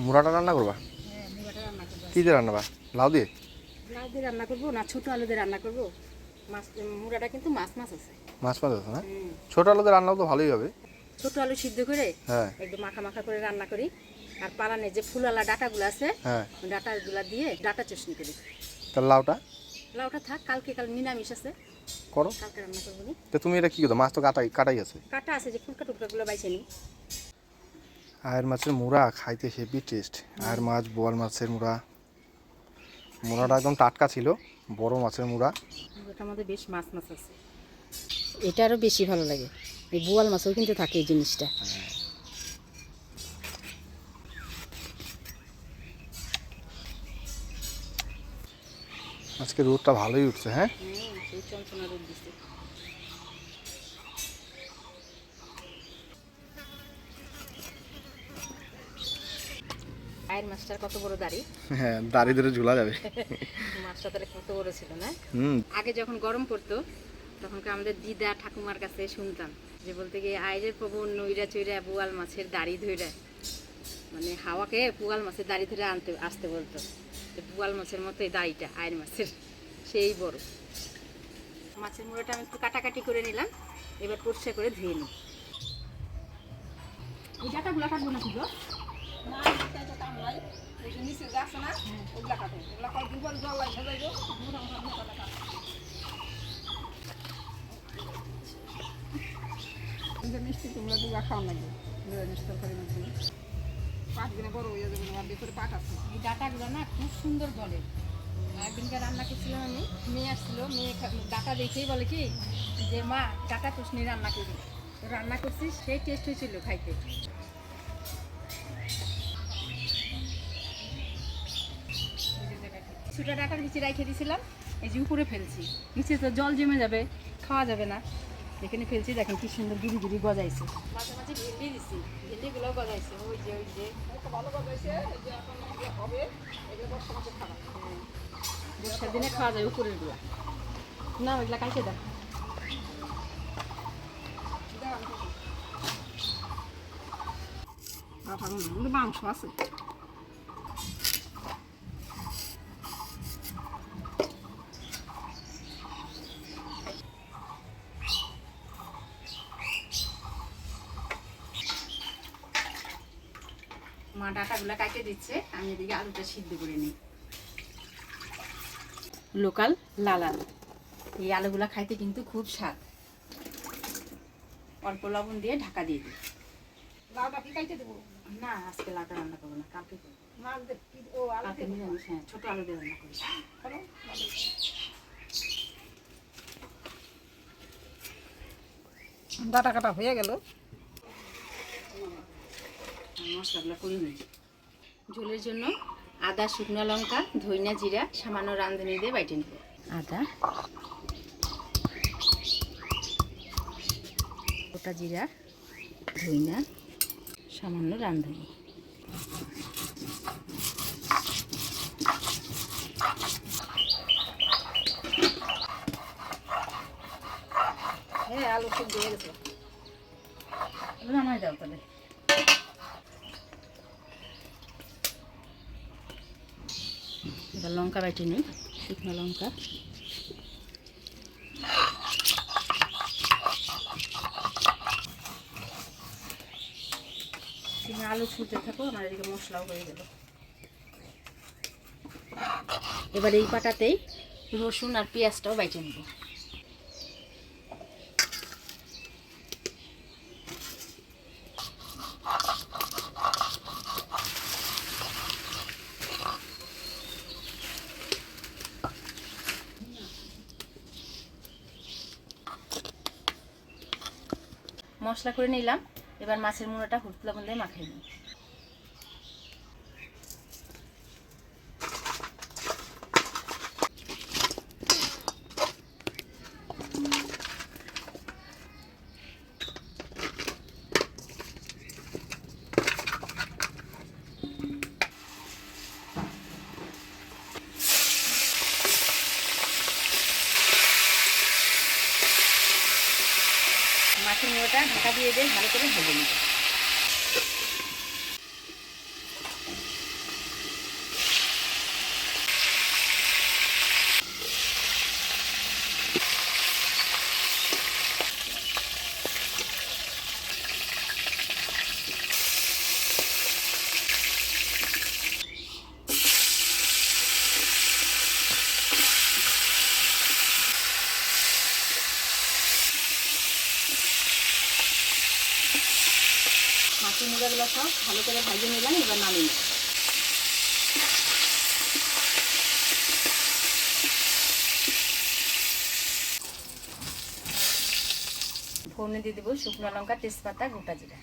মুড়াটা রান্না করবা? হ্যাঁ, মুড়াটা রান্না করবো। কী দিয়ে রান্না বা? লাউ দিয়ে? লাউ দিয়ে রান্না করবো না ছোট আলু দিয়ে রান্না করবো? মাছ মুড়াটা কিন্তু মাছ মাছ আছে। মাছ মাছ আছে না? হুম। ছোটো আলুতে রান্নাও তো ভালোই হবে। ছোট আলু সিদ্ধ করে হ্যাঁ একটু মাখা মাখা করে রান্না করি। আর পালানে যে ফুলালা ডাটাগুলো আছে, হ্যাঁ। ডাটাগুলা দিয়ে ডাটা চটনি করি। তার লাউটা লাউটা থাক, কাল নিরামিষ আছে, করো। কালকে রান্না করবো নি। তো তুমি এটা কী করো? মাছ তো কাটাই আছে। কাটা আছে যে ফুলকা টুকরাগুলো বাইছে নি। আয়ের মাছের মুড়া খাইতে হেভি টেস্ট। আয়ের মাছ, বোয়াল মাছের মুড়া, মুড়াটা একদম টাটকা ছিল। বড় মাছের মুড়া। ওটার মধ্যে বেশ মাছ মাছ আছে, এটা আরও বেশি ভালো লাগে। এই বোয়াল মাছও কিন্তু থাকে এই জিনিসটা। আজকে রোদটা ভালোই উঠছে। হ্যাঁ সেই চঞ্চনা রোদ দিচ্ছে। আয়ের মাছটার কত বড় দাড়ি! হ্যাঁ, দাড়ি ধরে ঝুলা যাবে। মাছটা তাহলে কত বড় ছিল না? হুম। আগে যখন গরম পড়তো তখনকার আমাদের দিদা ঠাকুমার কাছে শুনতাম যে বলতে গিয়ে আয়ের প্রবণ নইরা চইরা বোয়াল মাছের দাড়ি ধইরা, মানে হাওয়াকে বোয়াল মাছের দাড়ি ধরে আসতে বলতো। যে বোয়াল মাছের মতো এই দাড়িটা আয়ের মাছের সেই বড়। মাছের মুড়োটা আমি একটু কাটাকাটি করে নিলাম, এবার পরিষ্কার করে ধুয়ে নিই। এই ডাটাগুলো কাটবো না শুধু মিষ্টি তোমরা দুগা খাওয়া লাগবে নিরামিষ তরকারি মধ্যে পাট দিনে বড় হয়ে যাবে আর ভিতরে পাট আছে। এই ডাটাগুলো না খুব সুন্দর বলে। একদিনকে রান্না করছিলাম আমি, মেয়ে আসছিল, মেয়ে ডাটা দেখেই বলে কি যে মা ডাটা কুসনি রান্না করি। তো রান্না করছি, সেই টেস্ট হয়েছিল খাইতে। কিছুটা ডাটার নিচে রেখে দিয়েছিলাম, এই যে উপরে ফেলছি, নিচে তো জল জমে যাবে, খাওয়া যাবে না। এখানে ফেলছি, দেখেন কি সুন্দর গুড়ি গুড়ি গজাইছে। মাঝে মাঝে ভেন্ডি দিছি, ভেন্ডিগুলোও গজাইছে। ওই যে ভালো গজাইছে, এই যে এখন হবে এগুলো বর্ষা মাসে খারাপ। বর্ষার দিনে খাওয়া যায় উপরের গুলা। না ওইগুলা কালকে দেখ। মাংস আছে। মা ডাটাগুলা কাটে দিচ্ছে, আমি এদিকে আলুটা সিদ্ধ করে নিই। লোকাল লাল আলু, এই আলুগুলা খাইতে কিন্তু খুব স্বাদ। অল্প লবণ দিয়ে ঢাকা দিয়ে দিই। লাউটা কি কাইটে দেবো? না আজকে লাউটা রান্না করবো না, কালকে করবো। মাছ ও আলু কালকে নিরামিষ, হ্যাঁ ছোটো আলু দিয়ে রান্না করি। ডাটা কাটা হয়ে গেল। মশলাগুলো করে নিই। ঝোলের জন্য আদা, শুকনো লঙ্কা, ধইনা, জিরা সামান্য রাঁধুনি দিয়ে বাইটে নেব। আদা, গোটা জিরা, ধইনা, সামান্য রাঁধুনি। হ্যাঁ আলু সিদ্ধ হয়ে গেছে। নামাই দাও তাহলে। এবার লঙ্কা বাইটে নিই, শুকনো লঙ্কা। তুমি আলু ছুলতে থাকো, আমার এদিকে মশলাও হয়ে গেল। এবার এই পাটাতেই রসুন আর পেঁয়াজটাও বাইটে নেব। মশলা করে নিলাম, এবার মাছের মুড়োটা হলুদ লবণ দিয়ে মাখিয়ে নিই। মাছের মুড়োটা ঢাকা দিয়ে দিয়ে ভালো করে ভেজে নিই। মুড়াগুলো সব ভালো করে ভাজে নিলাম, এবার নামিয়ে নেব। ফোড়নে দিয়ে দেবো শুকনো লঙ্কা, তেজপাতা, গোটা জিরা।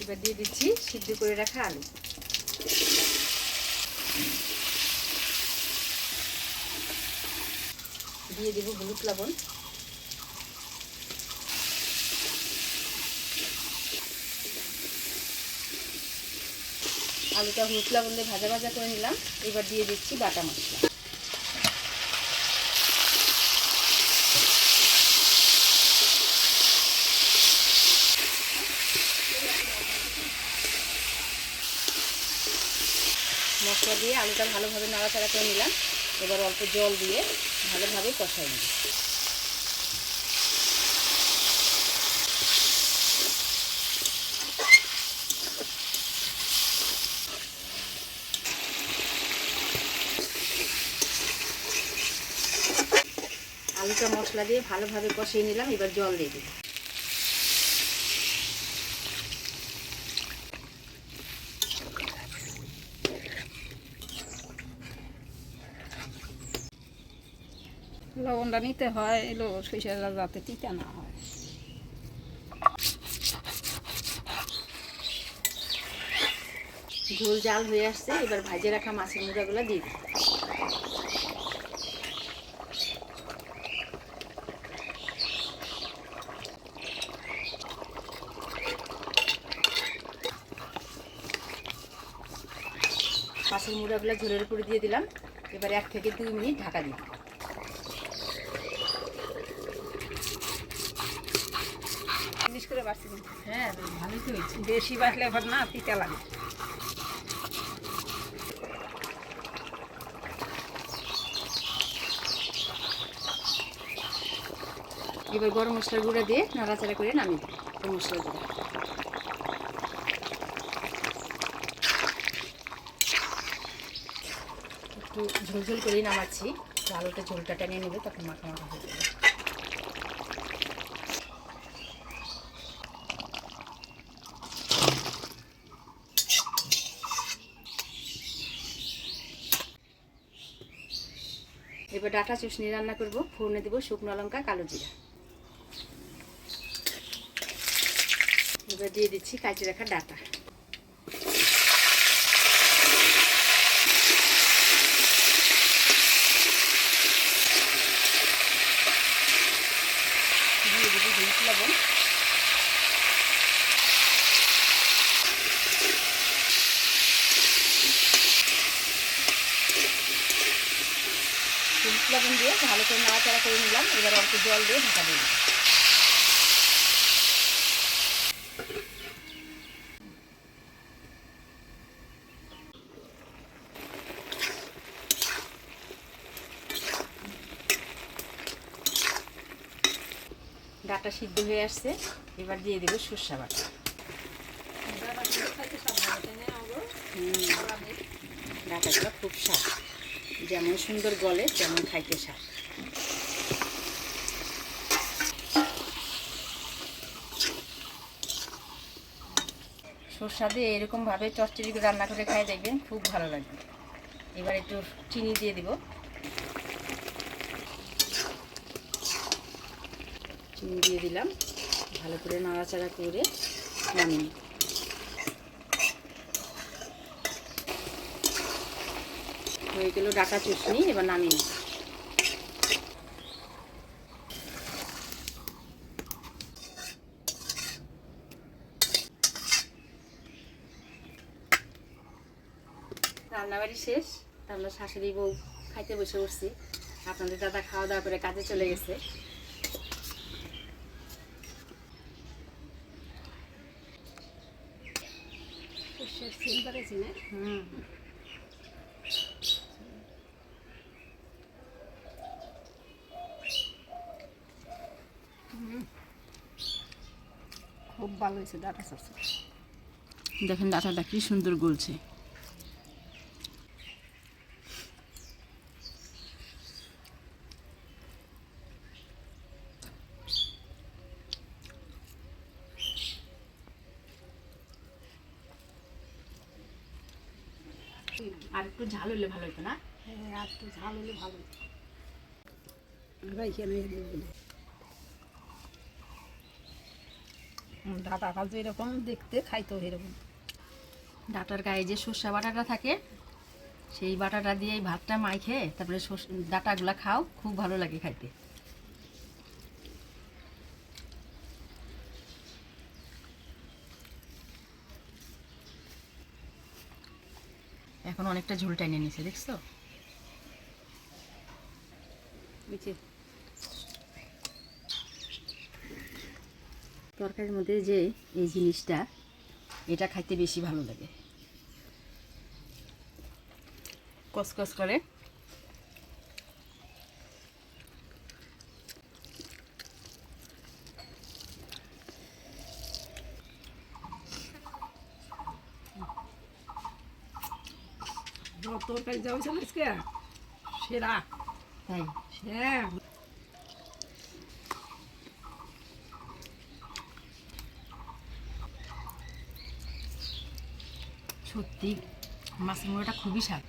এবার দিয়ে দিচ্ছি সিদ্ধ করে রাখা আলু। দিয়ে দেবো হলুদ লবণ। আলুটা হলুদ লবণ দিয়ে ভাজা ভাজা করে নিলাম। এবার দিয়ে দিচ্ছি বাটা মশলা। মশলা দিয়ে আলুটা ভালোভাবে নাড়াচাড়া করে নিলাম। এবার অল্প জল দিয়ে ভালোভাবে কষাই নিই। আলুটা মশলা দিয়ে ভালোভাবে কষিয়ে নিলাম। এবার জল দিয়ে দিই। লবণটা নিতে হয় এলো সরিষাটা যাতে তিতা না হয়। ঝোল জাল হয়ে আসছে। এবার ভাজে রাখা মাছের মুড়াগুলো দিয়ে দিই। মাছের মুড়াগুলো ঝোলের উপরে দিয়ে দিলাম। এবার 1 থেকে 2 মিনিট ঢাকা দিই। জিনিস করে বাড়ছি কিন্তু হ্যাঁ, ভালোই তো হয়েছে। বেশি বাড়লে এবার না তিতা লাগে। এবার গরম মশলার গুঁড়া দিয়ে নাড়াচাড়া করে নামিয়ে দিই। গরম মশলার গুঁড়া একটু ঝোলঝোল করেই নামাচ্ছি। আলুটা ঝোলটা টেনে নেবে, তখন মাখা মাখা হয়ে যাবে। এবার ডাটা চুষনি রান্না করব। ফোড়নে দেবো শুকনো লঙ্কা, কালো জিরা। এবার দিয়ে দিচ্ছি কাঁচি রাখা ডাটা। দিয়ে দেবো হলুদ লবণ। হলুদ লবণ দিয়ে ভালো করে নাড়াচাড়া করে নিলাম। এবার অল্প জল দিয়ে ঢাকা দিয়ে দিলাম। ডাটা সিদ্ধ হয়ে আসছে। এবার দিয়ে দেবো সরষা বাটা। ডাটাগুলো খুব স্বাদ, যেমন সুন্দর গলে তেমন খাইতে স্বাদ। সরষা দিয়ে এরকমভাবে চচ্চড়ি করে রান্না করে খাই, দেখবেন খুব ভালো লাগবে। এবার একটু চিনি দিয়ে দিব। চিনি দিয়ে দিলাম। ভালো করে নাড়াচাড়া করে নামিয়ে নিই। হয়ে গেল ডাটা চুষনি। এবার নামিয়ে নিই। রান্নাবাড়ি শেষ। আমরা শাশুড়ি বউ খাইতে বসে পড়ছি। আপনাদের দাদা খাওয়া দাওয়া করে কাজে চলে গেছে। খুব ভালো হয়েছে ডাটা চচ্চড়ি। দেখেন ডাটাটা কি সুন্দর গলছে। আর একটু ঝাল হলে ভালো হতো না? হ্যাঁ আর একটু ঝাল হলে ভালো। আমরা এখানে ডাটা কালকে এরকম দেখতে খাইতো এরকম। ডাটার গায়ে যে সর্ষে বাটাটা থাকে, সেই বাটাটা দিয়ে এই ভাতটা মাইখে তারপরে ডাটাগুলা খাও, খুব ভালো লাগে খাইতে। এখন অনেকটা ঝোল টাইনে নিছে, দেখছো? বুঝছি। তরকারির মধ্যে যে এই জিনিসটা, এটা খাইতে বেশি ভালো লাগে, কসকস করে। তরকারি যাওয়া ছিল আজকে সেরা। তাই হ্যাঁ সত্যি মাছের মুড়োটা খুবই স্বাদ।